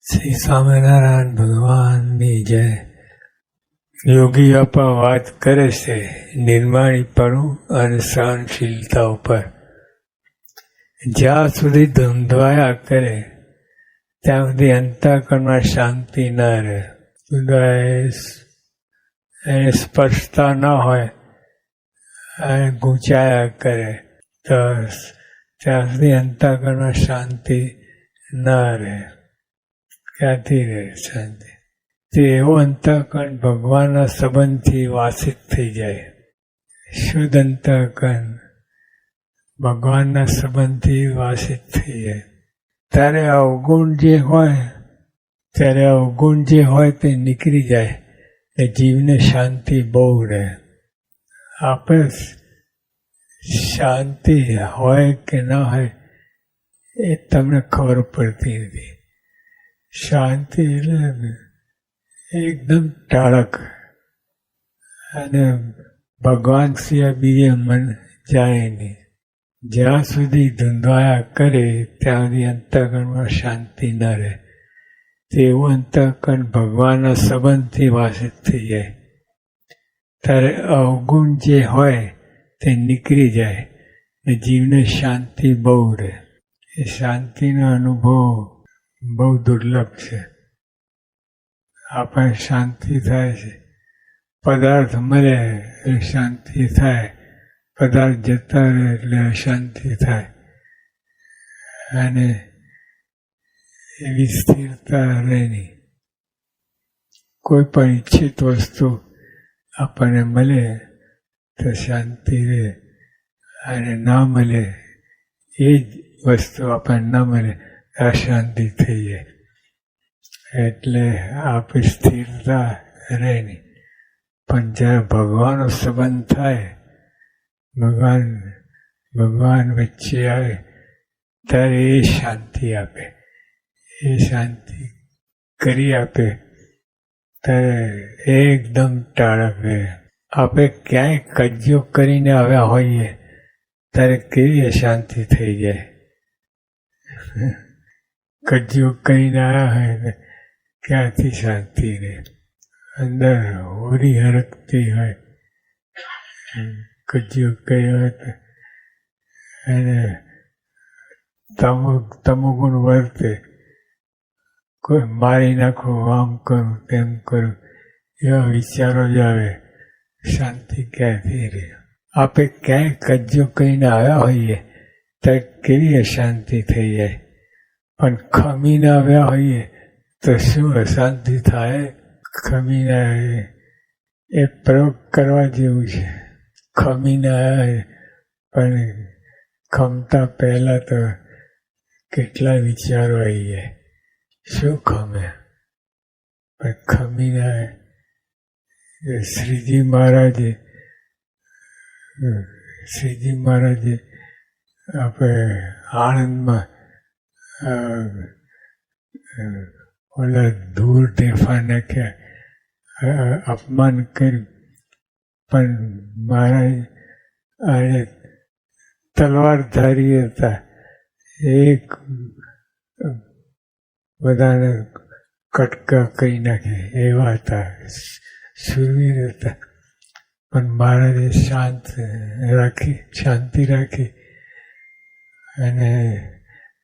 શ્રી સ્વામિનારાયણ ભગવાનની જય. યોગી આપા વાત કરે છે નિર્માણીપણું અને સહનશીલતા ઉપર. જ્યાં સુધી ધૂંધવાયા કરે ત્યાં સુધી અંતઃકરણમાં શાંતિ ન રહે. એને સ્પર્શતા ન હોય અને ગૂંચાયા કરે તો ત્યાં સુધી અંતઃકરણમાં શાંતિ ન રહે. ક્યાંથી રહે શાંતિ? તે એવો અંતઃકરણ ભગવાનના સંબંધથી વાસિત થઈ જાય. શુદ્ધ અંતઃકરણ ભગવાનના સંબંધથી વાસિત થઈ જાય. ત્યારે અવગુણ જે હોય તે નીકળી જાય ને જીવને શાંતિ બહુ રહે. આપણે શાંતિ હોય કે ન હોય એ તમને ખબર પડતી નથી. શાંતિ એટલે એકદમ ટાળક અને ભગવાન સિવાય બીજે મન જાય નહીં. જ્યાં સુધી ધૂંધવાયા કરે ત્યાં સુધી અંતઃકરણમાં શાંતિ ન રહે. તેવું અંતઃકરણ ભગવાનના સંબંધથી વાસિત થઈ જાય. ત્યારે અવગુણ જે હોય તે નીકળી જાય ને જીવને શાંતિ બહુ રહે. એ શાંતિનો અનુભવ બહુ દુર્લભ છે. આપણને શાંતિ થાય છે. પદાર્થ મળે એટલે શાંતિ થાય, પદાર્થ જતા રહે એટલે અશાંતિ થાય. અને એવી સ્થિરતા રહે નહીં. કોઈ પણ ઈચ્છિત વસ્તુ આપણને મળે તો શાંતિ રહે, અને ના મળે એ જ વસ્તુ આપણને ન મળે અશાંતિ થઈ જાય. એટલે આપણી સ્થિરતા રહે નહીં. પણ જ્યારે ભગવાનનો સંબંધ થાય, ભગવાન વચ્ચે આવે ત્યારે એ શાંતિ આપે. એ શાંતિ કરી આપે ત્યારે એકદમ ટાળક રહે. આપણે ક્યાંય કજ્જો કરીને આવ્યા હોઈએ ત્યારે કેવી અશાંતિ થઈ જાય. કજ્જો કરીને આવ્યા હોય ક્યાંથી શાંતિ રહે? અંદર હોરી હરકતી હોય, કજ્જો કર્યો હોય તો એને તમોગુણ વર્તે. કોઈ મારી નાખું, આમ કરું, તેમ કરું, એવા વિચારો જ આવે. શાંતિ ક્યાંથી રહે? આપણે ક્યાંય કજ્જો કરીને આવ્યા હોઈએ ત્યારે કેવી અશાંતિ થઈ જાય. પણ ખમીને આવ્યા હોઈએ તો શું અશાંતિ થાય? ખમીને એ પ્રયોગ કરવા જેવું છે. ખમીને આવ્યા પણ ખમતા પહેલાં તો કેટલા વિચારો આવી જાય. શું ખમે? પણ ખમીને શ્રીજી મહારાજે આપણે આણંદમાં ઓલા ધૂળ ઢેફા નાખ્યા, અપમાન કર્યું. પણ મહારાજ આને તલવારધારી હતા. એક બધાને કટકા કરી નાખે એવા હતા, શૂરવીર હતા. પણ મહારાજે શાંતિ રાખી અને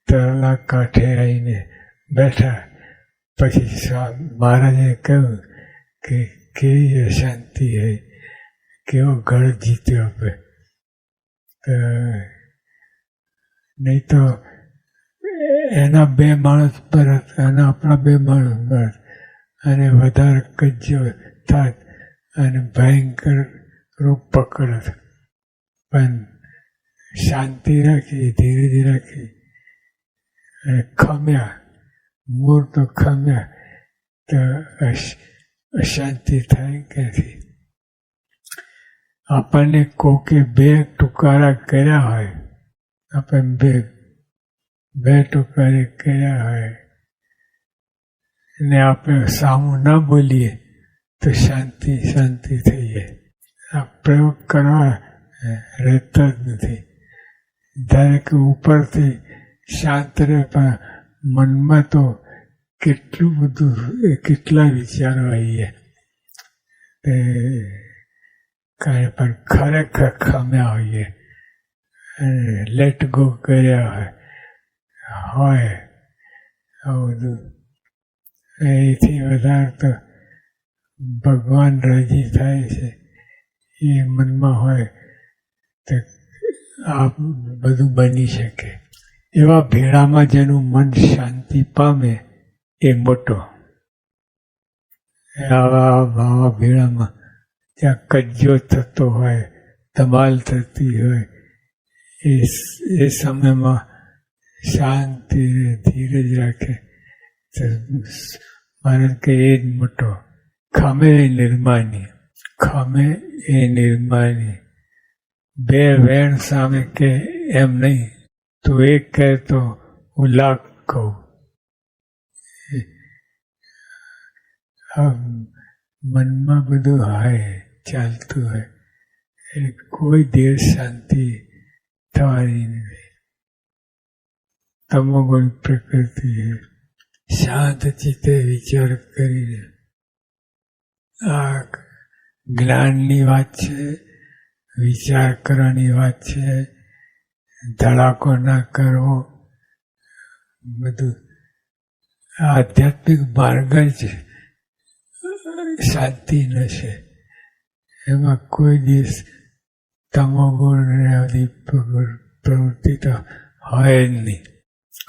તળના કાંઠે આવીને બેઠા. પછી મહારાજે કહ્યું કે કેવી અશાંતિ હોય, કેવો ગઢ જીત્યો આપણે. નહીં તો એના 2 માણસ પર અને આપણા 2 માણસ પર અને વધારે કજ્જો થાત અને ભયંકર રૂપ પકડત. પણ શાંતિ રાખી, ધીરે રાખી અને ખમ્યા. મૂળ તો ખમ્યા તો અશાંતિ થાય ક્યાંથી? આપણને કોકે 2 ટુકારા કર્યા હોય, આપણે બે ટુકારે કર્યા હોય ને આપણે સામું ના બોલીએ તો શાંતિ થઈ જાય. આ પ્રયોગ કરવા રહેતા જ નથી. ધારે કે ઉપરથી શાંત રહે પણ મનમાં તો કેટલું બધું કેટલા વિચારો આવીએ કાંઈ પણ ખરેખર ખમ્યા હોઈએ લેટ ગો કર્યા હોય આવું બધું એથી વધારે તો ભગવાન રાજી થાય છે એ મનમાં હોય તો આ બધું બની શકે. એવા ભેળામાં જેનું મન શાંતિ પામે એ મોટો. આવા ભેળામાં જ્યાં કજ્જો થતો હોય, ધમાલ થતી હોય, એ સમયમાં શાંતિ ધીરજ રાખે મારે કે એ જ મોટો. ખમે એ નિર્માની, ખમે એ નિર્માની. બે વેણ સામે કે એમ નહીં, તું એક કહે તો હું લાખ કહું. મનમાં બધું હોય ચાલતું હોય એટલે કોઈ દિવસ શાંતિ થવાની નથી. તમોગુણ પ્રકૃતિ શાંત ચિત્તે વિચાર કરીને આ જ્ઞાનની વાત છે, વિચાર કરવાની વાત છે. ધડાકો ના કરવો, બધું આધ્યાત્મિક માર્ગ જ શાંતિ છે. એમાં કોઈ દિવસ તમોગુણ પ્રવૃત્તિ તો હોય જ નહીં.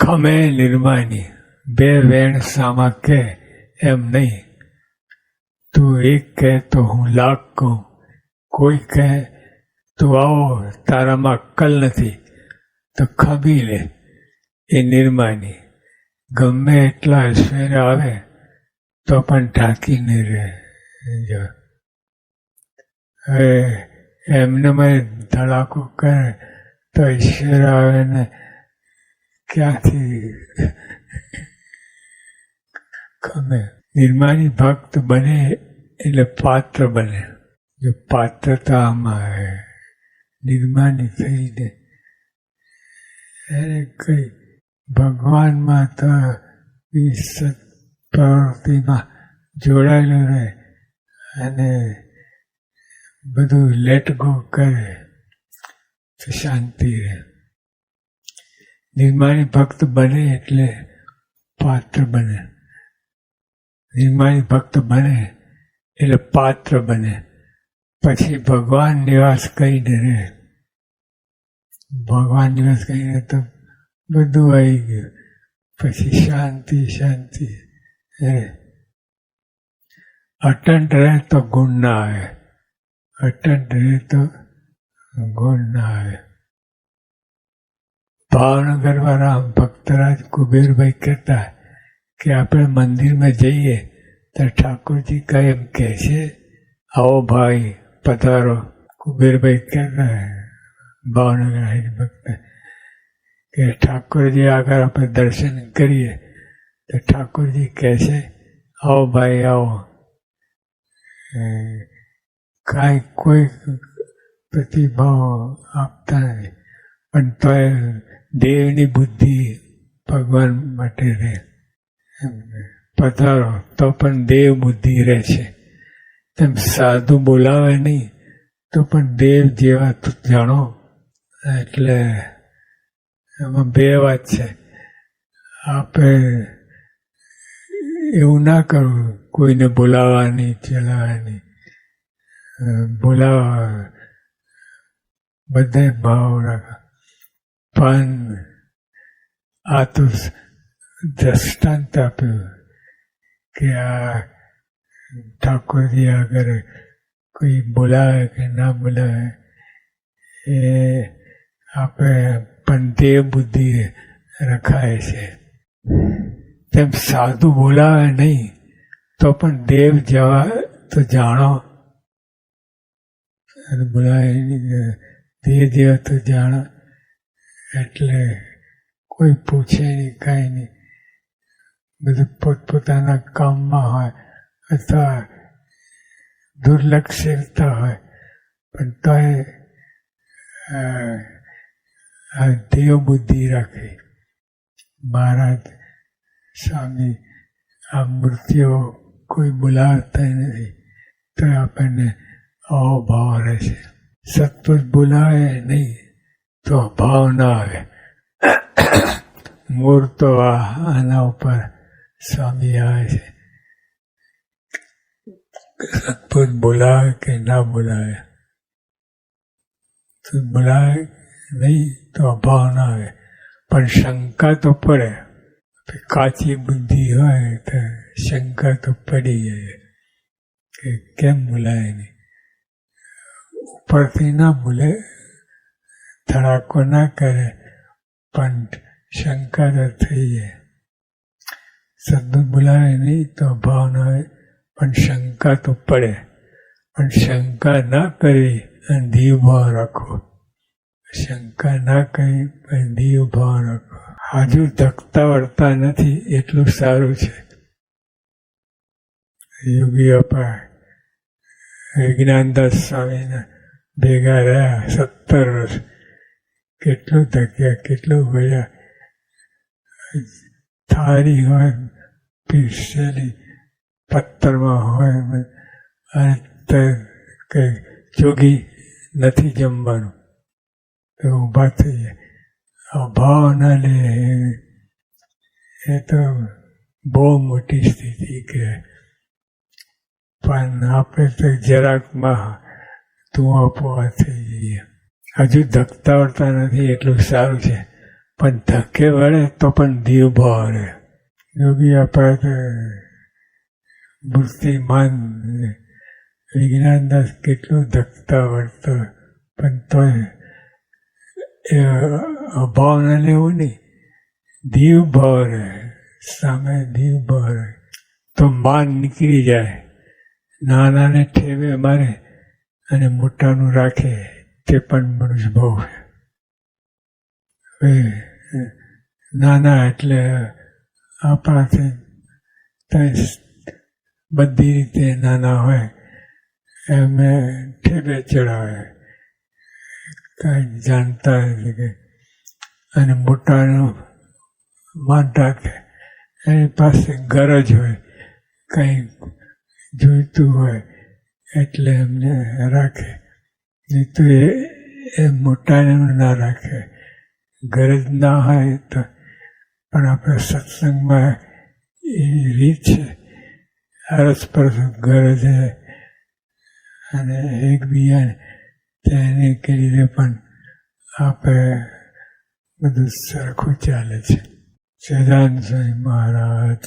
ખમે નિર્માની, બે વેણ સામા કે એમ નહીં, તું એક કહે તો હું લાખ કહું. કોઈ કહે તું આવો તારામાં અક્કલ નથી તો ખમી લે, એ નિર્માની. ગમે એટલા ઐશ્વર્ય આવે તો પણ ઢાંકીને રહે. હવે એમને મેં ધડાકો કરે તો ઐશ્વર્ય આવે ને ક્યાંથી ખમે. નિર્માની ભક્ત બને એટલે પાત્ર બને. જો પાત્રતામાં આવે નિર્માની થઈને એને કઈ ભગવાનમાં તો પ્રવૃત્તિમાં જોડાયેલો રહે અને બધું લેટ ગો કરે તો શાંતિ રહે. નિર્માણી ભક્ત બને એટલે પાત્ર બને. નિર્માણી ભક્ત બને એટલે પાત્ર બને. પછી ભગવાન નિવાસ કરીને રહે. ભગવાન નિવાસ કરીને તો બધું આવી ગયું. પછી શાંતિ શાંતિ રહે. અટંટ રહે તો ગુણ ના આવે. અટંટ રહે તો ગુણ ના આવે. ભાવનગરવાળા ભક્તરાજ કુબેરભાઈ કહેતા કે આપણે મંદિરમાં જઈએ તો ઠાકોરજી એમ કહે છે, આવો ભાઈ પધારો. કુબેરભાઈ કહેતા ભાવનગર ભક્ત કે ઠાકોરજી આગળ આપણે દર્શન કરીએ તો ઠાકોરજી કહે છે, આવો ભાઈ આવો. કાંઈ કોઈ પ્રતિભાવ આપતા નથી, પણ તોય દેવની બુદ્ધિ ભગવાન માટે રહે. પધારો તો પણ દેવ બુદ્ધિ રહે છે. તેમ સાધુ બોલાવે નહીં તો પણ દેવ જેવા તો જાણો. એટલે એમાં બે વાત છે. આપણે એવું ના કરવું કોઈને બોલાવવાની ચલાવવાની. બોલાવા બધા ભાવ રાખવા. પણ આ તો દ્રષ્ટાંત આપ્યું કે આ ઠાકોરજી આગળ કોઈ બોલાવે કે ના બોલાવે એ આપણે પણ દેવ બુદ્ધિ રખાય છે. તેમ સાધુ બોલાવે નહીં તો પણ દેવ જવા તો જાણો. બોલાવે દેવ જેવા તો જાણો. એટલે કોઈ પૂછે નહીં, કાંઈ નહીં. બધું પોતપોતાના કામમાં હોય અથવા દુર્લક્ષતા હોય, પણ તોય દેવ બુદ્ધિ રાખે. મહારાજ સ્વામી આ મૂર્તિઓ કોઈ બોલાવતા નથી તો આપણને અભાવ રહે છે. સતપુરુષ બોલાવે નહીં તો ભાવ ના આવે. મૂળ તો આના ઉપર સ્વામી આવે છે. સતપુરુષ બોલાવે કે ના બોલાવે, તો બોલાવે નહીં તો અભાવ ના આવે. પણ શંકા તો પડે. કાચી બુદ્ધિ હોય તો શંકા તો પડી જાય કે કેમ બોલાય નહીં. ઉપરથી ના બોલે, ધડાકો ના કરે, પણ શંકા તો થઈ જાય. સદગુરુ બોલાવે નહીં તો ભાવ ના આવે, પણ શંકા તો પડે. પણ શંકા ના કરી અને દીવ ભાવ રાખો. શંકા ના કરી પણ દીવ ભાવ રાખો. હજુ ધકતા વળતા નથી એટલું સારું છે. યોગી અપા વિજ્ઞાનદાસ સ્વામીના ભેગા રહ્યા 17 વર્ષ. કેટલું ધક્યા, કેટલું ભર્યા. થાળી હોય પીસેલી, પથ્થરમાં હોય, અને કંઈ જોગી નથી જમવાનું તો ઊભા થઈ જાય. અભાવ ના લે એ તો બહુ મોટી સ્થિતિ કહેવાય. પણ આપણે તો જરાકમાં તું અપવા થઈ જઈએ. હજુ ધકતા વળતા નથી એટલું સારું છે. પણ ધકે વળે તો પણ દીવ ભાવ રહે. યોગી આપણે તો મૂર્તિમાન વિજ્ઞાનદાસ કેટલું ધકતા વળતો, પણ તો એ અભાવ ના લેવું નહીં, દીવ ભાવ રહે. સામે દીવ ભાવ રહે તો માન નીકળી જાય. નાનાને ઠેવે મારે અને મોટાનું રાખે તે પણ મનુષ્ય ભાવ. હવે નાના એટલે આપણાથી બધી રીતે નાના હોય એમને ઠેવે ચડાવે, કાંઈ જાણતા નથી કે. અને મોટાનું માન રાખે, એની પાસે ગરજ હોય, કંઈ જોઈતું હોય એટલે એમને રાખે. નહીં તો એ મોટાને ના રાખે. ગરજ ના હોય તો. પણ આપણે સત્સંગમાં એ રીત છે, અરસપરસ ગરજ અને એકબીજાને તેને કરીને પણ આપણે બધું સરખું ચાલે છે. સદાનંદ સ્વામી મહારાજ.